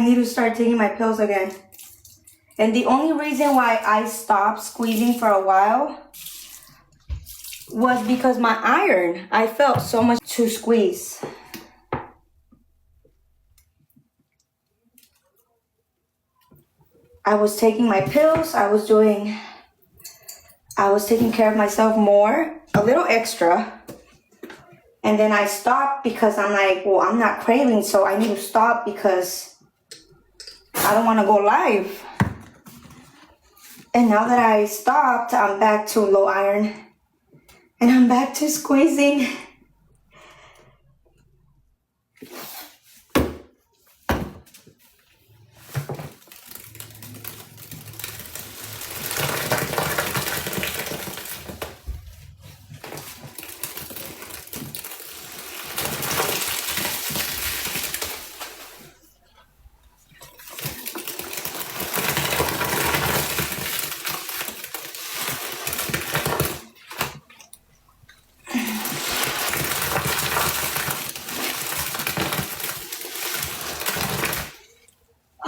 need to start taking my pills again. And the only reason why I stopped squeezing for a while was because my iron, I felt so much to squeeze. I was taking my pills, I was taking care of myself more, a little extra. And then I stopped because I'm like, well, I'm not craving, so I need to stop because I don't want to go live. And now that I stopped, I'm back to low iron. And I'm back to squeezing.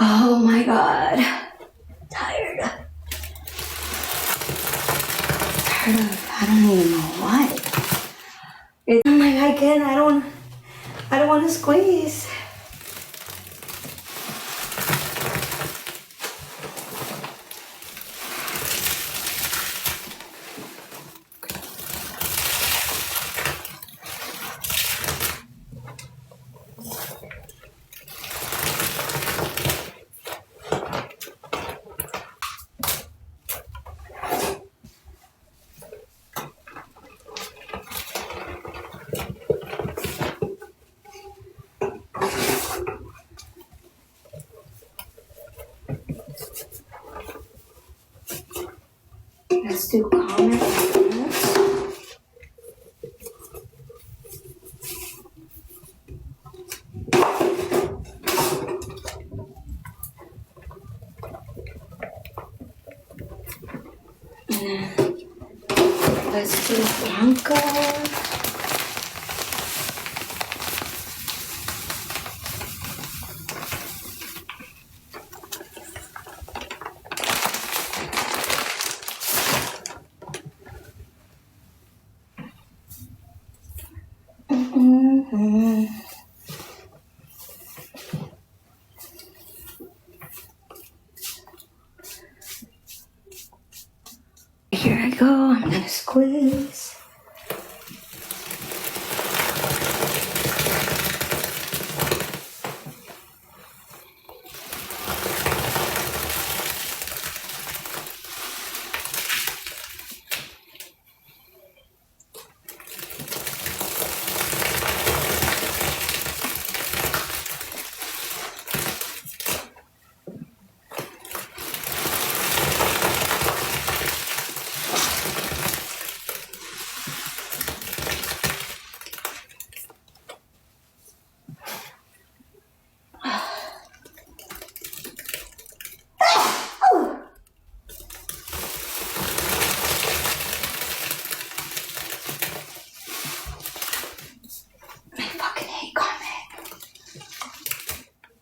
Oh my God. Tired of, I don't even know what. I'm like, I don't want to squeeze. Let's do comment first. Let's do Blanca. Here I go, I'm gonna squeeze.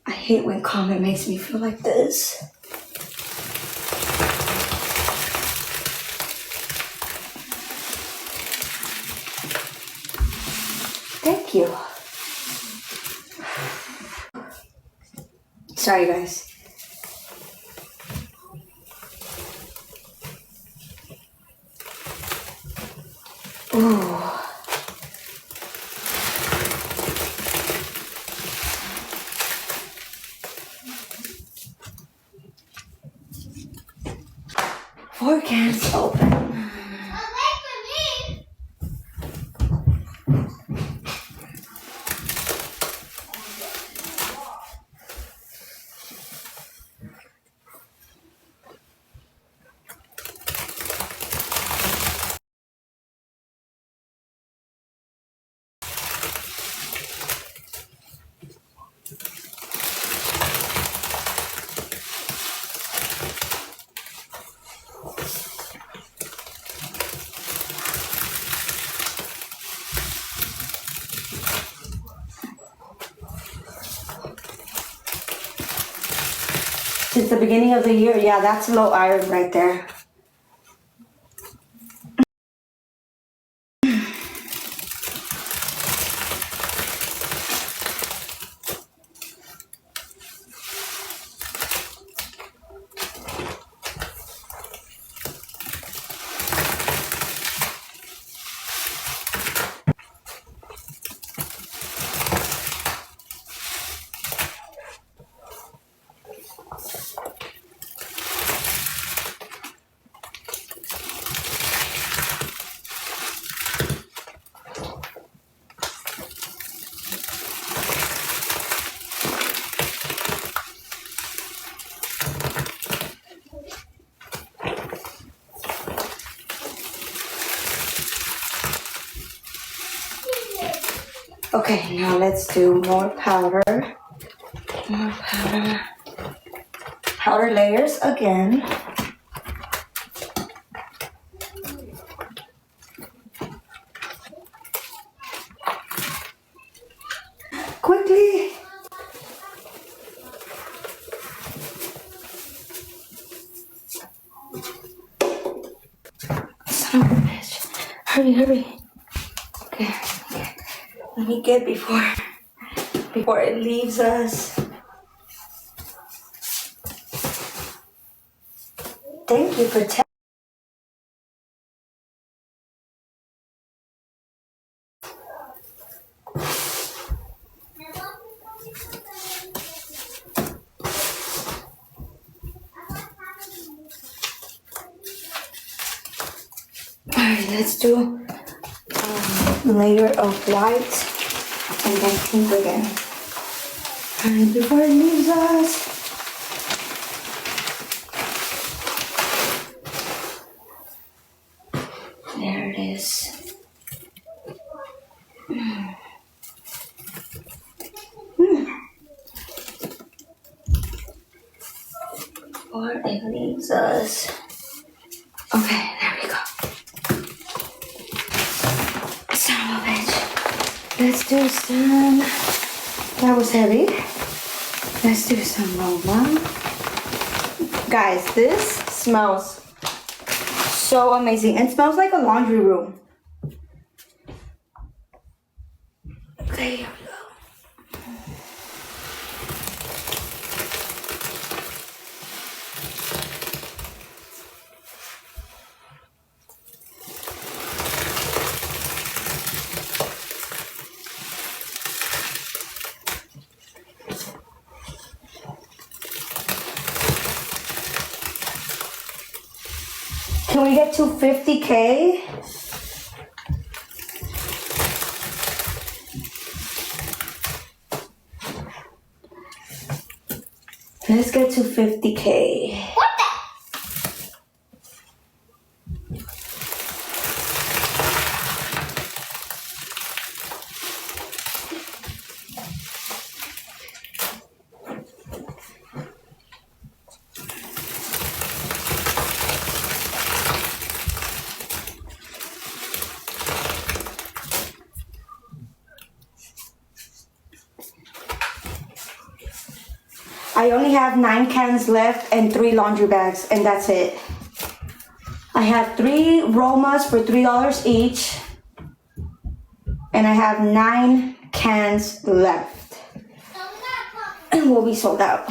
I hate when comment makes me feel like this. Thank you. Sorry, guys. Ooh. Four cans open. Since the beginning of the year. Yeah, that's low iron right there. Okay, now let's do more powder. More powder. Powder layers again. Quickly. Son of a bitch. Hurry, hurry. Okay. Let me get before it leaves us. Thank you for telling. Alright, let's do a layer of white and then pink again. And before it leaves us, there it is. Before it leaves us. Okay, there we go. Son of a bitch. Let's do some. That was heavy. Let's do some Roma. Guys, this smells so amazing and smells like a laundry room. Okay, here we go. Can we get to 50K? Let's get to 50K. What the? I only have 9 cans left and 3 laundry bags, and that's it. I have 3 Romas for $3 each, and I have 9 cans left, and we'll be sold out.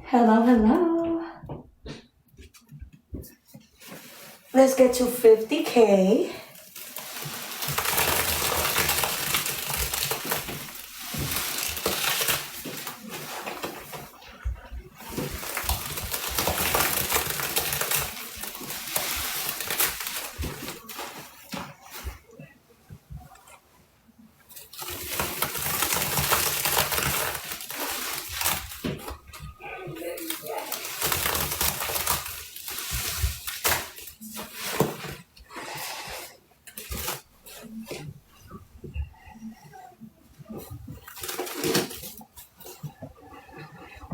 Hello, hello. Let's get to 50K.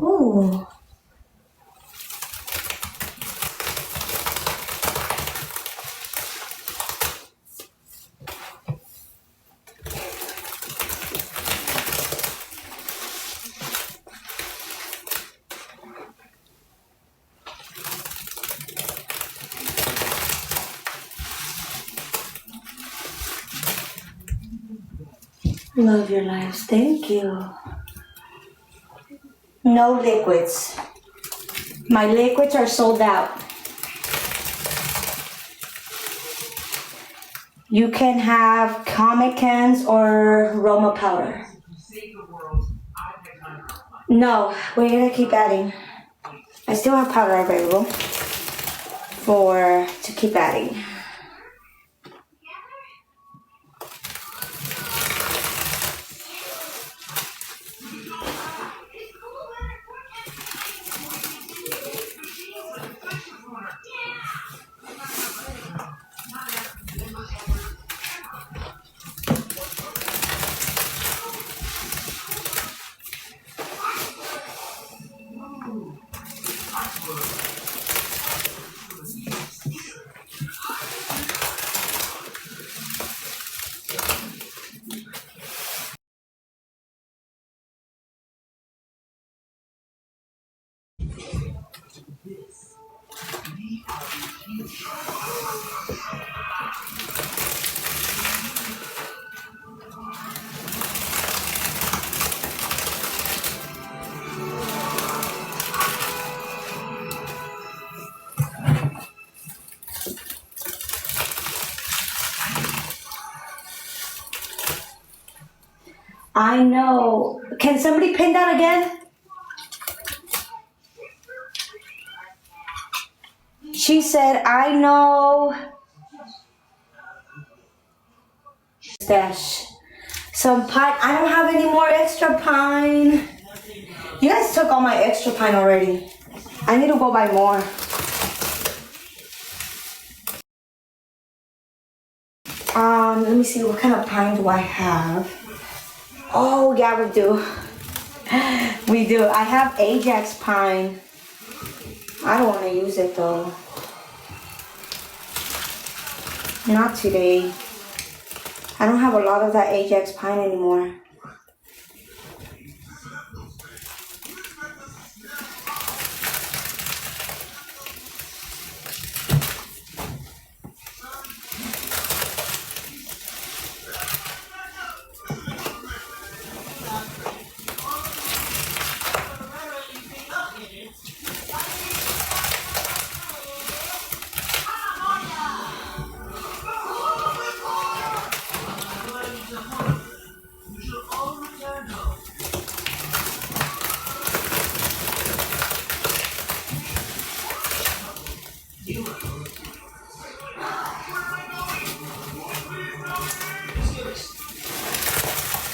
Ooh. Love your lives. Thank you. No liquids. My liquids are sold out. You can have Comic cans or Roma powder. No, we're gonna keep adding. I still have powder available to keep adding. I know. Can somebody pin that again? She said, I know. Stash. Some pine. I don't have any more extra pine. You guys took all my extra pine already. I need to go buy more. Let me see, what kind of pine do I have? Oh, yeah, we do. We do. I have Ajax pine. I don't want to use it though. Not today. I don't have a lot of that Ajax pine anymore.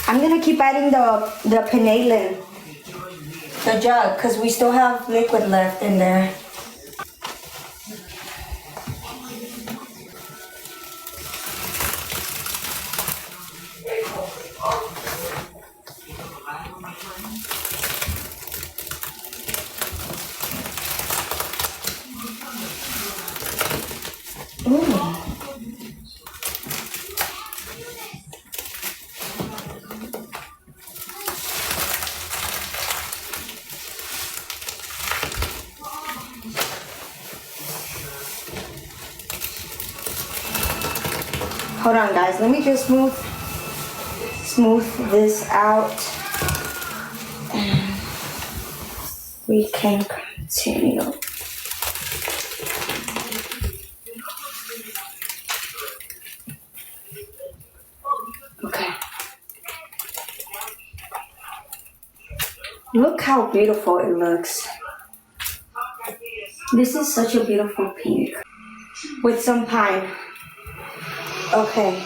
I'm gonna keep adding the penalin, the jug, because we still have liquid left in there. Ooh. Hold on, guys. Let me just smooth this out, and we can continue. Okay. Look how beautiful it looks. This is such a beautiful pink with some pine. Okay.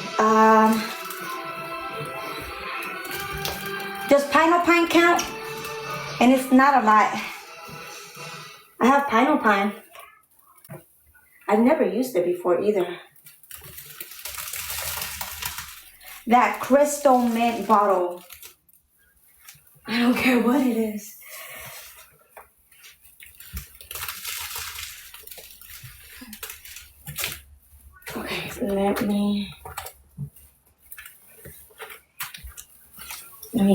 Does pine count? And it's not a lot. I have pine. I've never used it before either. That crystal mint bottle. I don't care what it is. Okay, let me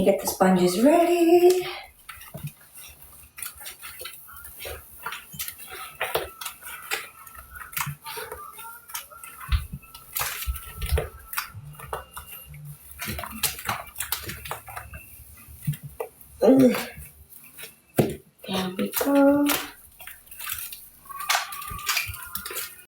get the sponges ready. There we go.